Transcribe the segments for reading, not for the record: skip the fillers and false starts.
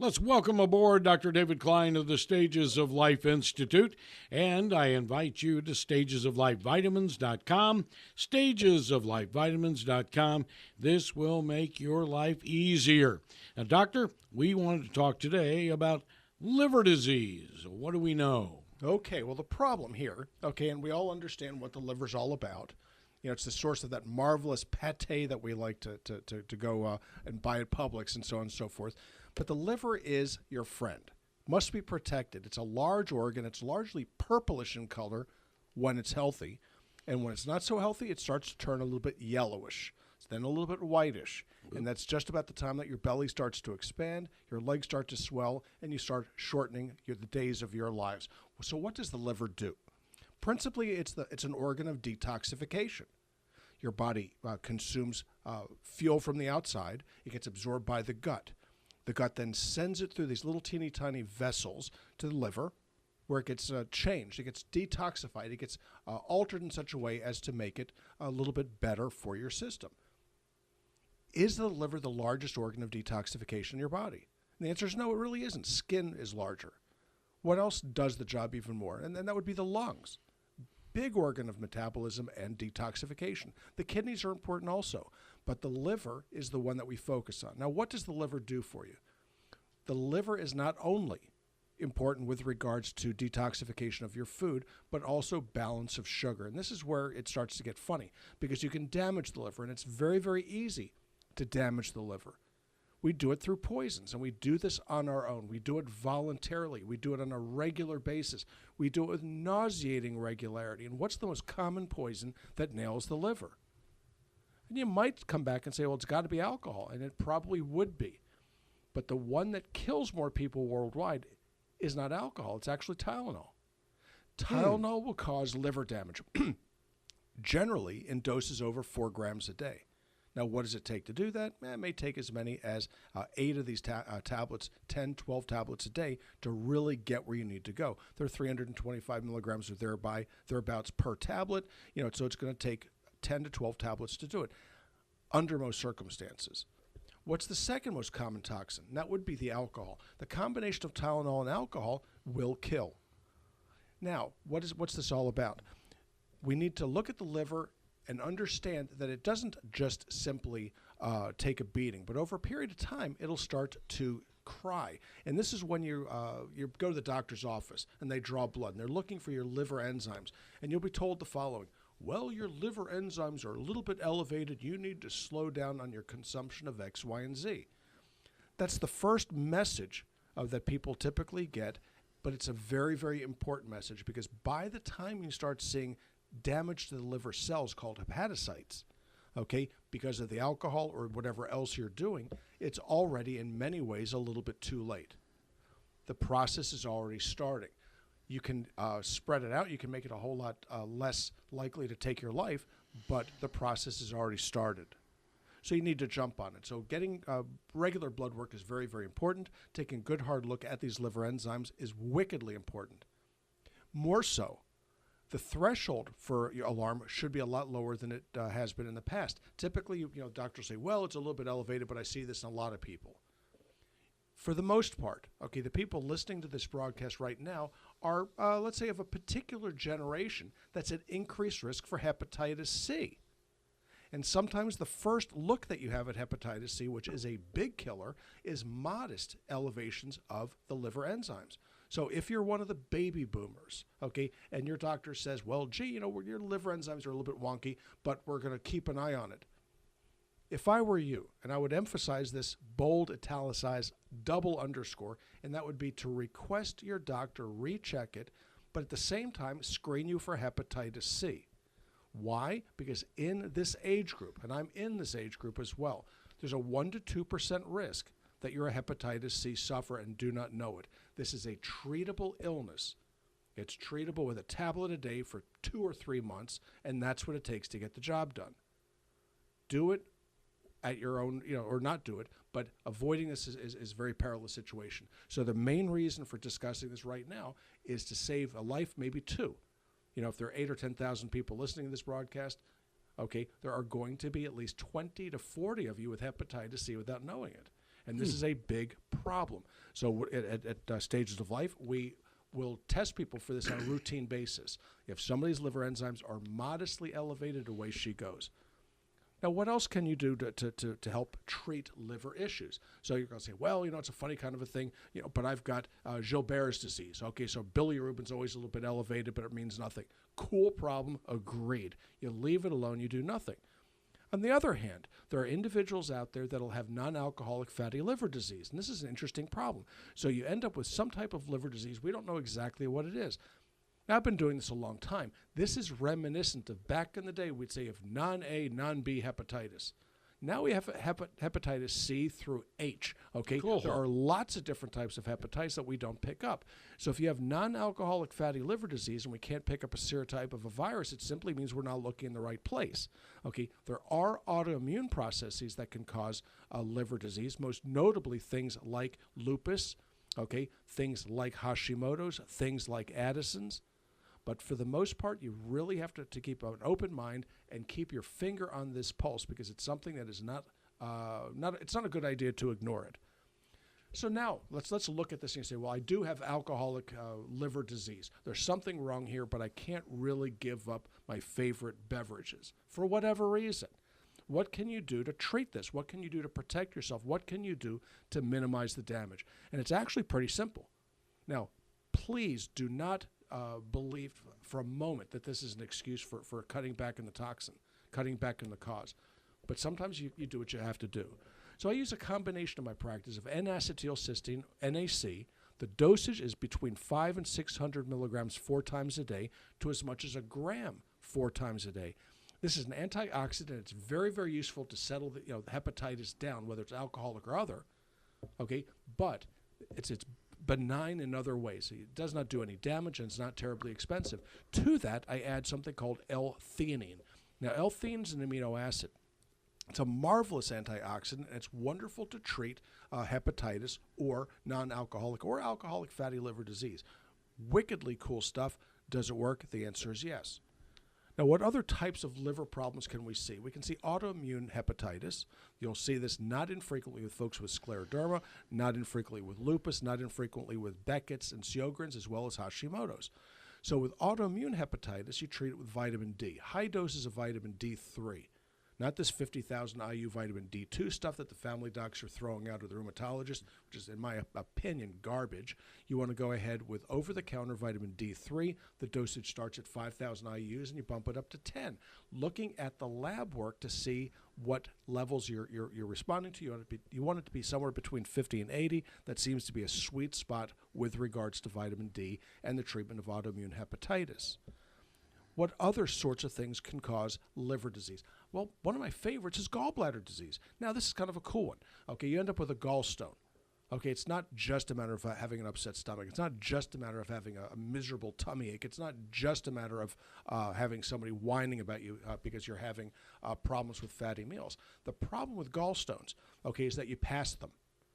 Let's welcome aboard Dr. David Klein of the Stages of Life Institute, and I invite you to stagesoflifevitamins.com, stagesoflifevitamins.com. This will make your life easier. Now, Doctor, we wanted to talk today about liver disease. What do we know? Okay, well, the problem here, and we all understand what the liver's all about. It's the source of that marvelous pate that we like to go and buy at Publix and so on and so forth. But the liver is your friend. Must be protected. It's a large organ. It's largely purplish in color when it's healthy. And when it's not so healthy, it starts to turn a little bit yellowish, then a little bit whitish. And that's just about the time that your belly starts to expand, your legs start to swell, and you start shortening the days of your lives. So what does the liver do? Principally, it's an organ of detoxification. Your body consumes fuel from the outside. It gets absorbed by the gut. The gut then sends it through these little teeny tiny vessels to the liver, where it gets changed. It gets detoxified. It gets altered in such a way as to make it a little bit better for your system. Is the liver the largest organ of detoxification in your body? And the answer is no, it really isn't. Skin is larger. What else does the job even more? And then that would be the lungs. Big organ of metabolism and detoxification. The kidneys are important also, but the liver is the one that we focus on. Now, what does the liver do for you? The liver is not only important with regards to detoxification of your food, but also balance of sugar. And this is where it starts to get funny, because you can damage the liver, and it's very, very easy to damage the liver. We do it through poisons, and we do this on our own. We do it voluntarily. We do it on a regular basis. We do it with nauseating regularity. And what's the most common poison that nails the liver? And you might come back and say, well, it's got to be alcohol, and it probably would be. But the one that kills more people worldwide is not alcohol. It's actually Tylenol. Tylenol will cause liver damage, generally in doses over 4 grams a day. Now, what does it take to do that? It may take as many as 8 of these tablets, 10, 12 tablets a day to really get where you need to go. They're 325 milligrams or thereabouts per tablet, so it's going to take 10 to 12 tablets to do it under most circumstances. What's the second most common toxin? That would be the alcohol. The combination of Tylenol and alcohol will kill. Now, what's this all about? We need to look at the liver and understand that it doesn't just simply take a beating, but over a period of time, it'll start to cry. And this is when you go to the doctor's office and they draw blood, and they're looking for your liver enzymes. And you'll be told the following: well, your liver enzymes are a little bit elevated. You need to slow down on your consumption of X, Y, and Z. That's the first message that people typically get, but it's a very, very important message, because by the time you start seeing damage to the liver cells called hepatocytes, because of the alcohol or whatever else you're doing, it's already in many ways a little bit too late. The process is already starting. You can spread it out. You can make it a whole lot less likely to take your life, but the process has already started. So you need to jump on it. So getting regular blood work is very, very important. Taking a good hard look at these liver enzymes is wickedly important. More so, the threshold for your alarm should be a lot lower than it has been in the past. Typically, doctors say, well, it's a little bit elevated, but I see this in a lot of people. For the most part, the people listening to this broadcast right now are, let's say, of a particular generation that's at increased risk for hepatitis C. And sometimes the first look that you have at hepatitis C, which is a big killer, is modest elevations of the liver enzymes. So if you're one of the baby boomers, and your doctor says, well, gee, your liver enzymes are a little bit wonky, but we're going to keep an eye on it. If I were you, and I would emphasize this bold, italicized, double underscore, and that would be to request your doctor recheck it, but at the same time, screen you for hepatitis C. Why? Because in this age group, and I'm in this age group as well, there's a 1 to 2% risk that you're a hepatitis C sufferer and do not know it. This is a treatable illness. It's treatable with a tablet a day for 2 or 3 months, and that's what it takes to get the job done. Do it at your own, or not do it, but avoiding this is a very perilous situation. So the main reason for discussing this right now is to save a life, maybe 2. If there are 8 or 10,000 people listening to this broadcast, there are going to be at least 20 to 40 of you with hepatitis C without knowing it. And this is a big problem. So at stages of life, we will test people for this on a routine basis. If somebody's liver enzymes are modestly elevated, away she goes. Now, what else can you do to help treat liver issues? So you're going to say, well, it's a funny kind of a thing, but I've got Gilbert's disease. Okay, so bilirubin's always a little bit elevated, but it means nothing. Cool problem, agreed. You leave it alone, you do nothing. On the other hand, there are individuals out there that will have non-alcoholic fatty liver disease, and this is an interesting problem. So you end up with some type of liver disease. We don't know exactly what it is. Now, I've been doing this a long time. This is reminiscent of back in the day, we'd say of non-A, non-B hepatitis. Now we have hepatitis C through H, okay? Cool. There are lots of different types of hepatitis that we don't pick up. So if you have non-alcoholic fatty liver disease and we can't pick up a serotype of a virus, it simply means we're not looking in the right place, okay? There are autoimmune processes that can cause liver disease, most notably things like lupus, okay? Things like Hashimoto's, things like Addison's. But for the most part, you really have to keep an open mind and keep your finger on this pulse, because it's something that is it's not a good idea to ignore it. So now let's look at this and you say, well, I do have alcoholic liver disease. There's something wrong here, but I can't really give up my favorite beverages for whatever reason. What can you do to treat this? What can you do to protect yourself? What can you do to minimize the damage? And it's actually pretty simple. Now, please do not believe for a moment that this is an excuse for cutting back in the toxin, cutting back in the cause. But sometimes you do what you have to do. So I use a combination in my practice of N-acetylcysteine, NAC. The dosage is between 500 and 600 milligrams 4 times a day to as much as a gram 4 times a day. This is an antioxidant. It's very, very useful to settle the hepatitis down, whether it's alcoholic or other. Okay, but it's benign in other ways. It does not do any damage, and it's not terribly expensive. To that, I add something called L-theanine. Now, L-theanine is an amino acid. It's a marvelous antioxidant, and it's wonderful to treat hepatitis or non-alcoholic or alcoholic fatty liver disease. Wickedly cool stuff. Does it work? The answer is yes. Now, what other types of liver problems can we see? We can see autoimmune hepatitis. You'll see this not infrequently with folks with scleroderma, not infrequently with lupus, not infrequently with Beckett's and Sjogren's, as well as Hashimoto's. So with autoimmune hepatitis, you treat it with vitamin D, high doses of vitamin D3. Not this 50,000 IU vitamin D2 stuff that the family docs are throwing out, or the rheumatologist, which is, in my opinion, garbage. You want to go ahead with over-the-counter vitamin D3. The dosage starts at 5,000 IUs, and you bump it up to 10. Looking at the lab work to see what levels you're responding to. You want it to be somewhere between 50 and 80. That seems to be a sweet spot with regards to vitamin D and the treatment of autoimmune hepatitis. What other sorts of things can cause liver disease? Well, one of my favorites is gallbladder disease. Now, this is kind of a cool one. Okay, you end up with a gallstone. Okay, it's not just a matter of having an upset stomach. It's not just a matter of having a miserable tummy ache. It's not just a matter of having somebody whining about you because you're having problems with fatty meals. The problem with gallstones, okay, is that you pass them.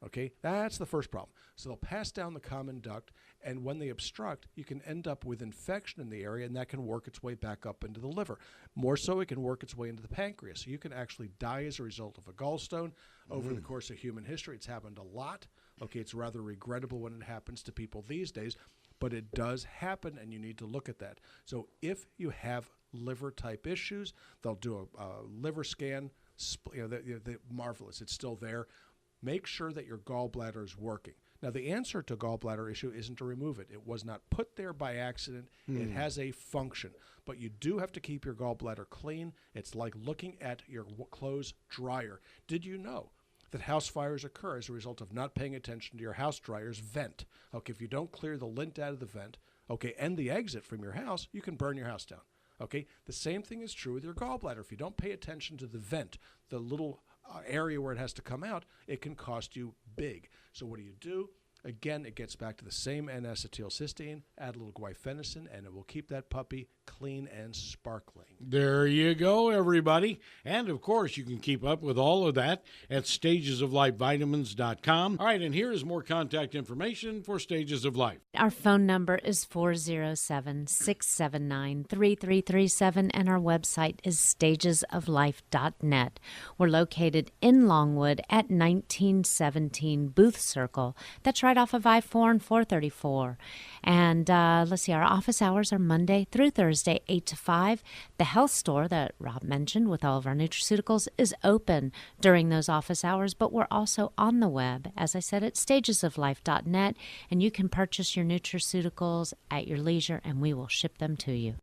Okay, that's the first problem. So they'll pass down the common duct, and when they obstruct, you can end up with infection in the area, and that can work its way back up into the liver. More so, it can work its way into the pancreas. So you can actually die as a result of a gallstone. Over the course of human history, it's happened a lot. Okay, it's rather regrettable when it happens to people these days, but it does happen, and you need to look at that. So if you have liver-type issues, they'll do a liver scan. They're marvelous. It's still there. Make sure that your gallbladder is working. Now, the answer to gallbladder issue isn't to remove it. It was not put there by accident. It has a function. But you do have to keep your gallbladder clean. It's like looking at your clothes dryer. Did you know that house fires occur as a result of not paying attention to your house dryer's vent? Okay, if you don't clear the lint out of the vent, okay, and the exit from your house, you can burn your house down. Okay, the same thing is true with your gallbladder. If you don't pay attention to the vent, the little area where it has to come out, it can cost you big. So what do? Again, it gets back to the same N-acetylcysteine, add a little guaifenesin, and it will keep that puppy clean and sparkling. There you go, everybody. And, of course, you can keep up with all of that at stagesoflifevitamins.com. All right, and here is more contact information for Stages of Life. Our phone number is 407-679-3337, and our website is stagesoflife.net. We're located in Longwood at 1917 Booth Circle. That's right off of I-4 and 434. And let's see, our office hours are Monday through Thursday, 8 to 5. The health store that Rob mentioned with all of our nutraceuticals is open during those office hours, but we're also on the web, as I said, at stagesoflife.net, and you can purchase your nutraceuticals at your leisure, and we will ship them to you.